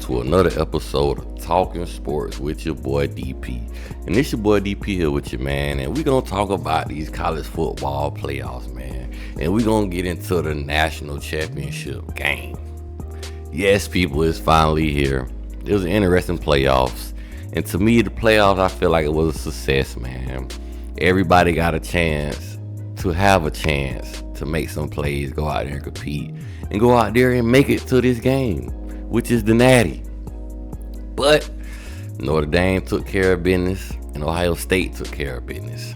to another episode of Talking Sports with your boy DP. And this your boy DP here with you, man. And we're going to talk about these college football playoffs, man. And we're going to get into the national championship game. Yes, people, it's finally here. It was an interesting playoffs. And to me, the playoffs, I feel like it was a success, man. Everybody got a chance to have a chance to make some plays, go out there and compete, and go out there and make it to this game, which is the Natty. But Notre Dame took care of business, and Ohio State took care of business.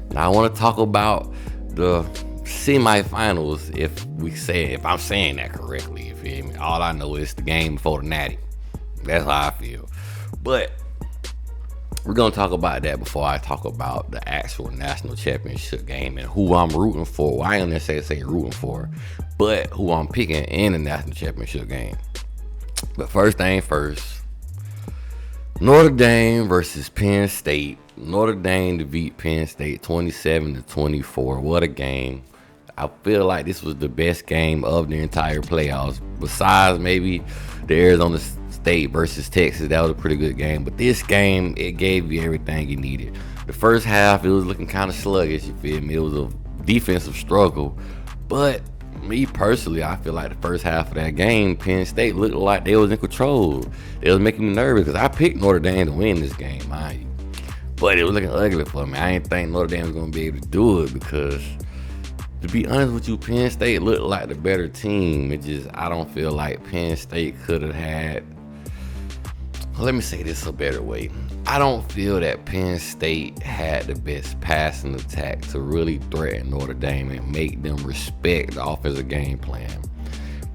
Now I want to talk about the semifinals, if I'm saying that correctly. You feel me? All I know is the game before the Natty. That's how I feel. But we're going to talk about that before I talk about the actual national championship game and who I'm rooting for. Well, I ain't necessarily say rooting for, but who I'm picking in the national championship game. But first thing first, Notre Dame versus Penn State. Notre Dame to beat Penn State 27-24. What a game. I feel like this was the best game of the entire playoffs. Besides maybe the Arizona State versus Texas, that was a pretty good game. But this game, it gave you everything you needed. The first half, it was looking kind of sluggish, you feel me? It was a defensive struggle. But me personally, I feel like the first half of that game, Penn State looked like they was in control. It was making me nervous because I picked Notre Dame to win this game, mind you. But it was looking ugly for me. I didn't think Notre Dame was going to be able to do it because, to be honest with you, Penn State looked like the better team. I don't feel like Penn State could have had. Let me say this a better way. I don't feel that Penn State had the best passing attack to really threaten Notre Dame and make them respect the offensive game plan.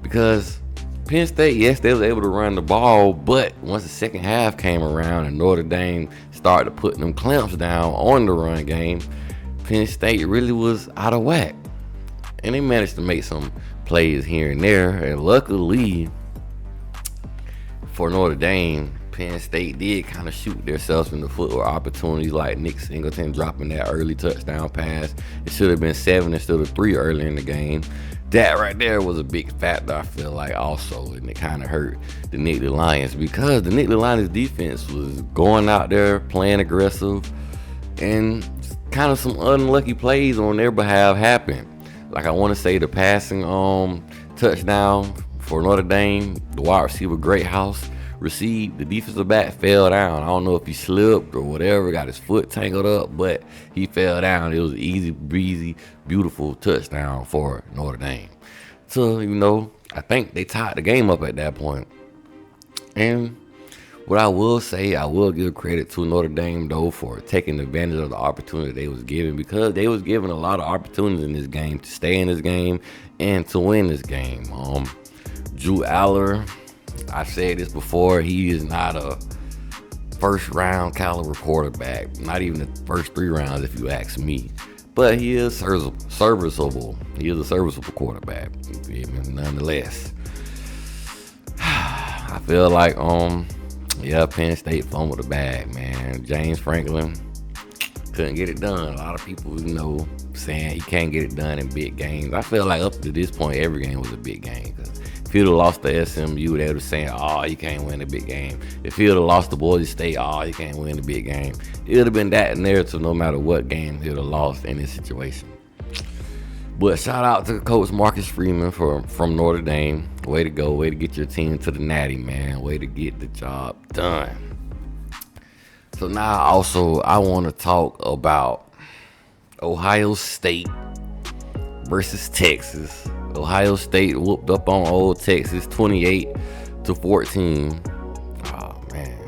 Because Penn State, yes, they was able to run the ball, but once the second half came around and Notre Dame started putting them clamps down on the run game, Penn State really was out of whack. And they managed to make some plays here and there. And luckily for Notre Dame, Penn State did kind of shoot themselves in the foot with opportunities like Nick Singleton dropping that early touchdown pass. It should have been 7 instead of 3 early in the game. That right there was a big factor, I feel like, also, and it kind of hurt the Nittany Lions because the Nittany Lions defense was going out there playing aggressive, and kind of some unlucky plays on their behalf happened. Like, I want to say the passing touchdown for Notre Dame, the wide receiver Greathouse received, the defensive back fell down. I don't know if he slipped or whatever, got his foot tangled up, but he fell down. It was an easy, breezy, beautiful touchdown for Notre Dame. So, I think they tied the game up at that point. And what I will say, I will give credit to Notre Dame, though, for taking advantage of the opportunity they was given, because they was given a lot of opportunities in this game to stay in this game and to win this game. Drew Aller, I've said this before, he is not a first-round caliber quarterback, not even the first 3 rounds if you ask me. But he is serviceable. He is a serviceable quarterback, nonetheless. I feel like, Penn State fumbled the bag, man. James Franklin couldn't get it done. A lot of people, saying he can't get it done in big games. I feel like up to this point, every game was a big game. Because if he'd have lost to SMU, they would have saying, you can't win a big game. If he'd have lost to Boise State, you can't win a big game. It would have been that narrative no matter what game he'd have lost in this situation. But shout out to Coach Marcus Freeman from Notre Dame. Way to go. Way to get your team to the Natty, man. Way to get the job done. So now also I want to talk about Ohio State versus Texas. Ohio State whooped up on old Texas 28-14. Oh, man.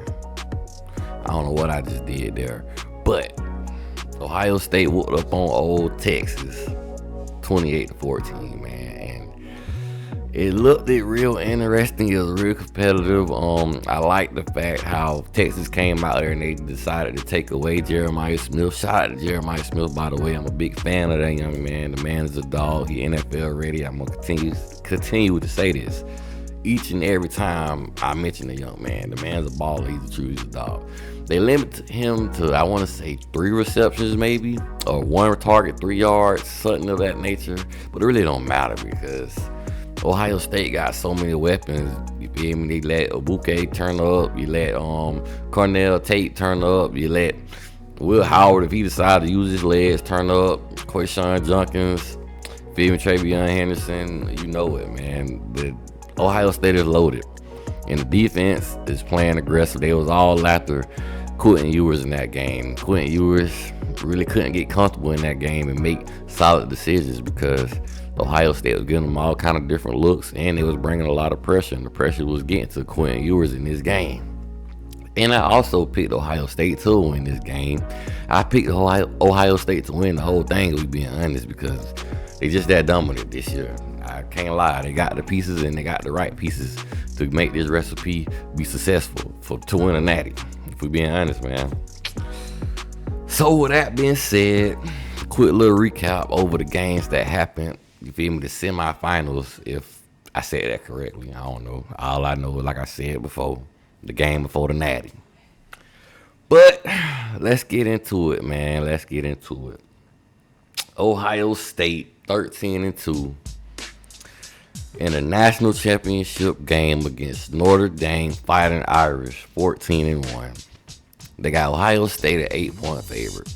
I don't know what I just did there. But Ohio State whooped up on old Texas 28-14, man. And it looked real interesting. It was real competitive. I like the fact how Texas came out there and they decided to take away Jeremiah Smith. Shout out to Jeremiah Smith, by the way. I'm a big fan of that young man. The man is a dog. He NFL ready. I'm gonna continue to say this each and every time I mention the young man. The man's a baller. He's a true dog. They limit him to, I want to say, 3 receptions maybe, or 1 target, 3 yards, something of that nature. But it really don't matter because Ohio State got so many weapons. You feel me? They let Abuke turn up. You let Cornell Tate turn up. You let Will Howard, if he decided to use his legs, turn up. Quayshawn Junkins, feel me? Travion Henderson. You know it, man. The Ohio State is loaded. And the defense is playing aggressive. They was all after Quentin Ewers in that game. Quentin Ewers really couldn't get comfortable in that game and make solid decisions because Ohio State was giving them all kind of different looks, and it was bringing a lot of pressure, and the pressure was getting to Quentin Ewers in this game. And I also picked Ohio State to win this game. I picked Ohio State to win the whole thing, to be being honest, because they just that dominant this year. I can't lie. They got the pieces, and they got the right pieces to make this recipe be successful to win a natty, if we're being honest, man. So with that being said, quick little recap over the games that happened. You feel me? The semifinals, if I said that correctly. I don't know. All I know is, like I said before, the game before the natty. But let's get into it, man. Let's get into it. Ohio State 13-2 in a national championship game against Notre Dame Fighting Irish 14-1. They got Ohio State at 8-point favorite.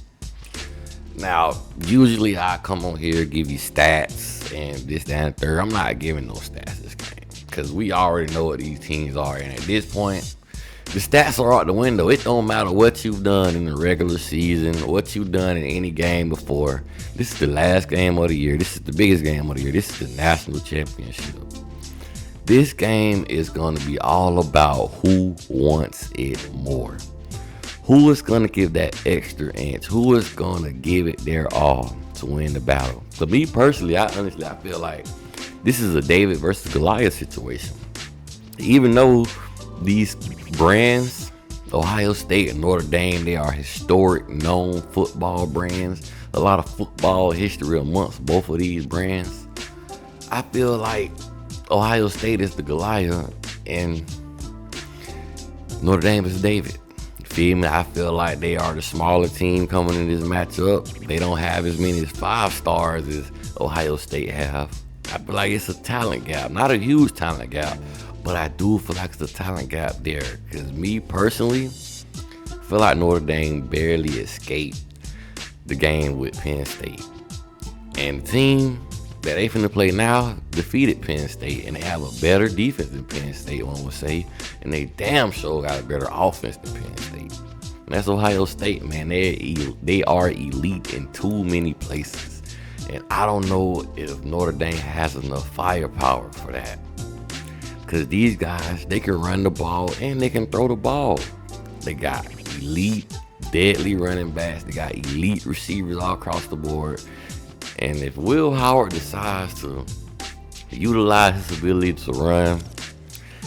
Now, usually I come on here, give you stats and this, that, and third. I'm not giving no stats this game because we already know what these teams are. And at this point, the stats are out the window. It don't matter what you've done in the regular season, what you've done in any game before. This is the last game of the year. This is the biggest game of the year. This is the national championship. This game is going to be all about who wants it more. Who is going to give that extra inch? Who is going to give it their all to win the battle? For me personally, I feel like this is a David versus Goliath situation. Even though these brands, Ohio State and Notre Dame, they are historic, known football brands. A lot of football history amongst both of these brands. I feel like Ohio State is the Goliath and Notre Dame is David. Feel me? I feel like they are the smaller team coming in this matchup. They don't have as many as 5 stars as Ohio State have. I feel like it's a talent gap. Not a huge talent gap, but I do feel like it's a talent gap there. Because me personally, I feel like Notre Dame barely escaped the game with Penn State. And the team that they finna play now defeated Penn State, and they have a better defense than Penn State, one would say, and they damn sure got a better offense than Penn State. And that's Ohio State, man. They are elite in too many places, and I don't know if Notre Dame has enough firepower for that, because these guys, they can run the ball and they can throw the ball. They got elite, deadly running backs. They got elite receivers all across the board. And if Will Howard decides to utilize his ability to run,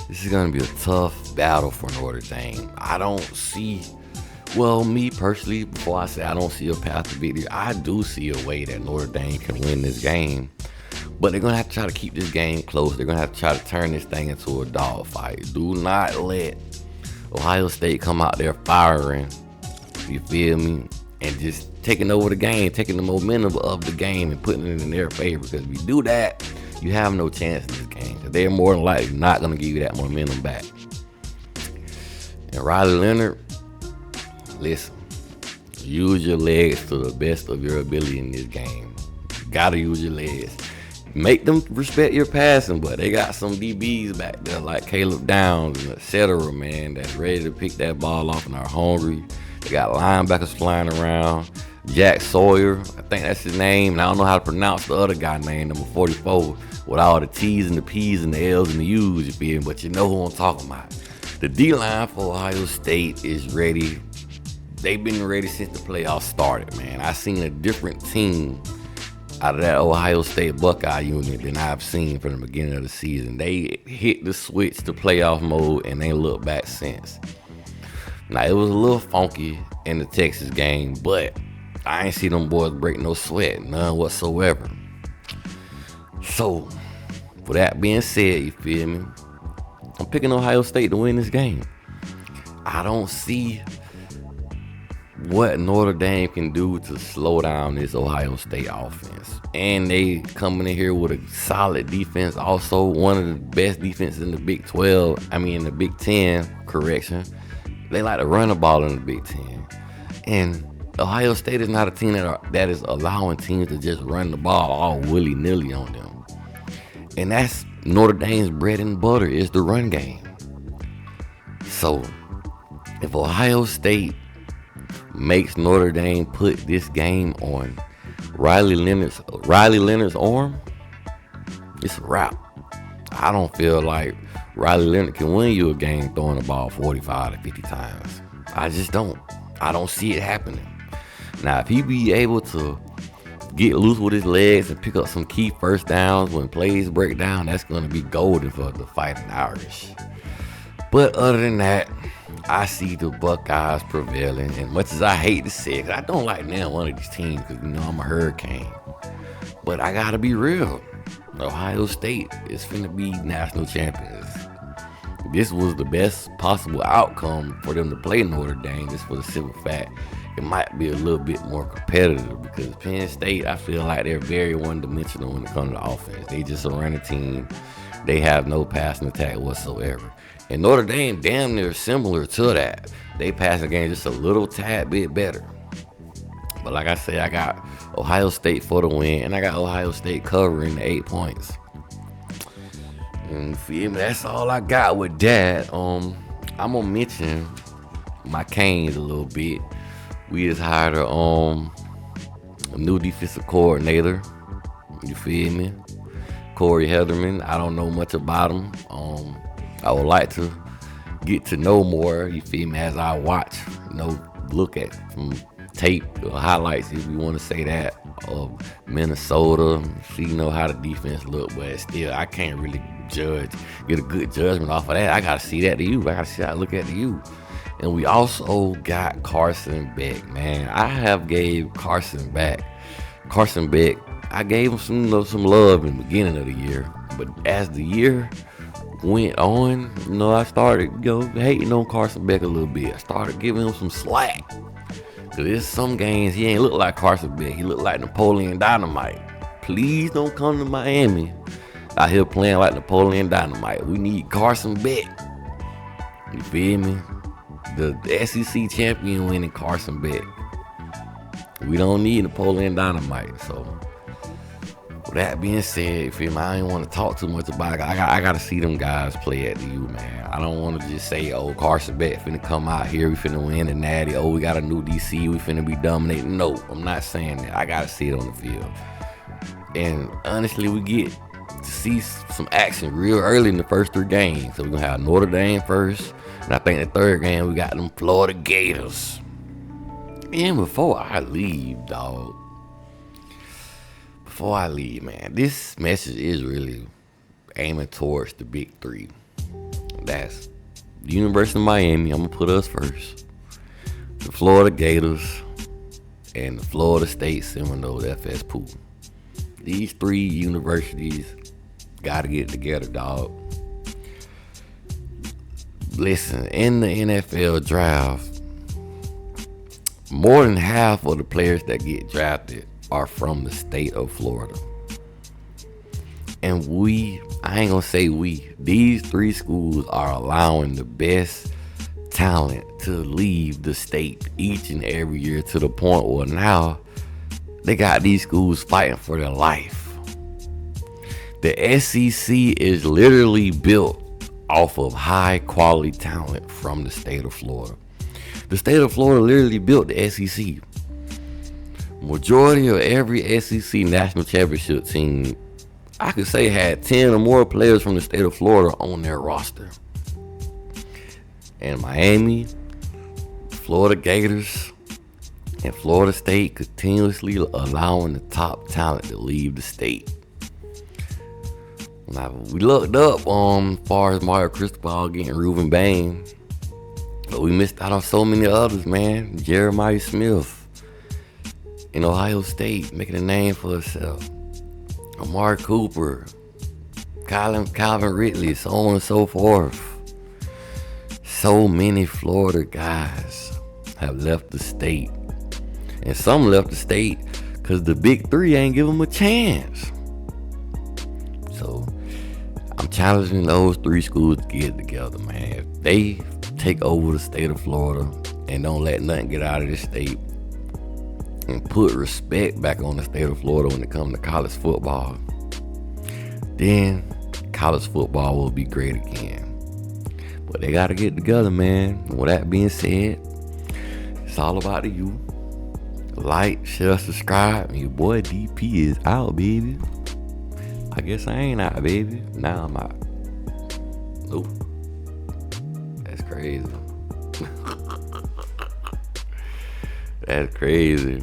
this is going to be a tough battle for Notre Dame. I don't see, well, me personally, before I say I don't see a path to beat it, I do see a way that Notre Dame can win this game. But they're going to have to try to keep this game close. They're going to have to try to turn this thing into a dogfight. Do not let Ohio State come out there firing, you feel me, and just taking over the game, taking the momentum of the game and putting it in their favor. Because if you do that, you have no chance in this game. Because they're more than likely not going to give you that momentum back. And Riley Leonard, listen, use your legs to the best of your ability in this game. You got to use your legs. Make them respect your passing, but they got some DBs back there like Caleb Downs and etc., man, that's ready to pick that ball off and are hungry. They got linebackers flying around. Jack Sawyer, I think that's his name, and I don't know how to pronounce the other guy name, number 44, with all the T's and the P's and the L's and the U's, you feel me? But you know who I'm talking about. The D-line for Ohio State is ready. They've been ready since the playoffs started, man. I seen a different team out of that Ohio State Buckeye unit than I've seen from the beginning of the season. They hit the switch to playoff mode, and they look back since. Now, it was a little funky in the Texas game, but I ain't see them boys break no sweat, none whatsoever. So, with that being said, you feel me? I'm picking Ohio State to win this game. I don't see what Notre Dame can do to slow down this Ohio State offense. and they coming in here with a solid defense. Also, one of the best defenses in the Big 12. I mean, in the Big 10. Correction. They like to run the ball in the Big 10, and Ohio State is not a team that is allowing teams to just run the ball all willy nilly on them. And that's Notre Dame's bread and butter is the run game. So if Ohio State makes Notre Dame put this game on Riley Leonard's arm, it's a wrap. I don't feel like Riley Leonard can win you a game throwing the ball 45 to 50 times. I just don't. I don't see it happening. Now, if he be able to get loose with his legs and pick up some key first downs when plays break down, that's going to be golden for the Fighting Irish. But other than that, I see the Buckeyes prevailing. And much as I hate to say it, 'cause I don't like now one of these teams because, I'm a Hurricane. But I got to be real. Ohio State is finna be national champions. This was the best possible outcome for them to play Notre Dame, just for the simple fact it might be a little bit more competitive, because Penn State, I feel like they're very one-dimensional when it comes to offense. They just a running team. They have no passing attack whatsoever. And Notre Dame damn near similar to that. They pass the game just a little tad bit better. But like I said, I got Ohio State for the win, and I got Ohio State covering the 8 points. And feel me, that's all I got with that. I'm gonna mention my Canes a little bit. We just hired a new defensive coordinator. You feel me? Corey Heatherman. I don't know much about him. I would like to get to know more. You feel me? As I watch, look at some tape or highlights, if you want to say that, of Minnesota. See, how the defense look, but still, I can't really get a good judgment off of that. I gotta see that to you. I gotta see how I look at to you. And we also got Carson Beck, man. I have gave Carson Beck, I gave him some love in the beginning of the year. But as the year went on, I started hating on Carson Beck a little bit. I started giving him some slack. Cause there's some games he ain't look like Carson Beck. He look like Napoleon Dynamite. Please don't come to Miami out here playing like Napoleon Dynamite. We need Carson Beck. You feel me? The SEC champion winning Carson Beck. We don't need Napoleon Dynamite. So with that being said, you feel me? I ain't want to talk too much about it. I got to see them guys play at the U, man. I don't want to just say, Carson Beck finna come out here, we finna win the Natty. We got a new DC, we finna be dominating. No, I'm not saying that. I got to see it on the field. And honestly, we get to see some action real early in the first 3 games. So we're going to have Notre Dame first. And I think the 3rd game, we got them Florida Gators. And before I leave, man, this message is really aiming towards the Big 3. That's the University of Miami. I'm going to put us first. The Florida Gators and the Florida State Seminoles FS Pool. These 3 universities got to get together, dog. Listen, in the NFL draft, more than half of the players that get drafted are from the state of Florida. And I ain't gonna say these 3 schools are allowing the best talent to leave the state each and every year, to the point where now they got these schools fighting for their life. The SEC is literally built off of high quality talent from the state of Florida. The state of Florida literally built the SEC. Majority of every SEC national championship team, I could say, had 10 or more players from the state of Florida on their roster. And Miami, Florida Gators, and Florida State continuously allowing the top talent to leave the state. Now, we looked up as far as Mario Cristobal getting Reuben Bain, but we missed out on so many others, man. Jeremiah Smith in Ohio State making a name for himself. Amari Cooper, Calvin Ridley, so on and so forth. So many Florida guys have left the state. And some left the state Because the big three ain't give them a chance. So I'm challenging those three schools to get together, man. If they take over the state of Florida and don't let nothing get out of this state and put respect back on the state of Florida when it comes to college football, then college football will be great again. But they got to get together, man. With that being said, it's all about you. Like, share, subscribe, and your boy DP is out, baby. I guess I ain't out, baby. Now I'm out. Nope. That's crazy. That's crazy.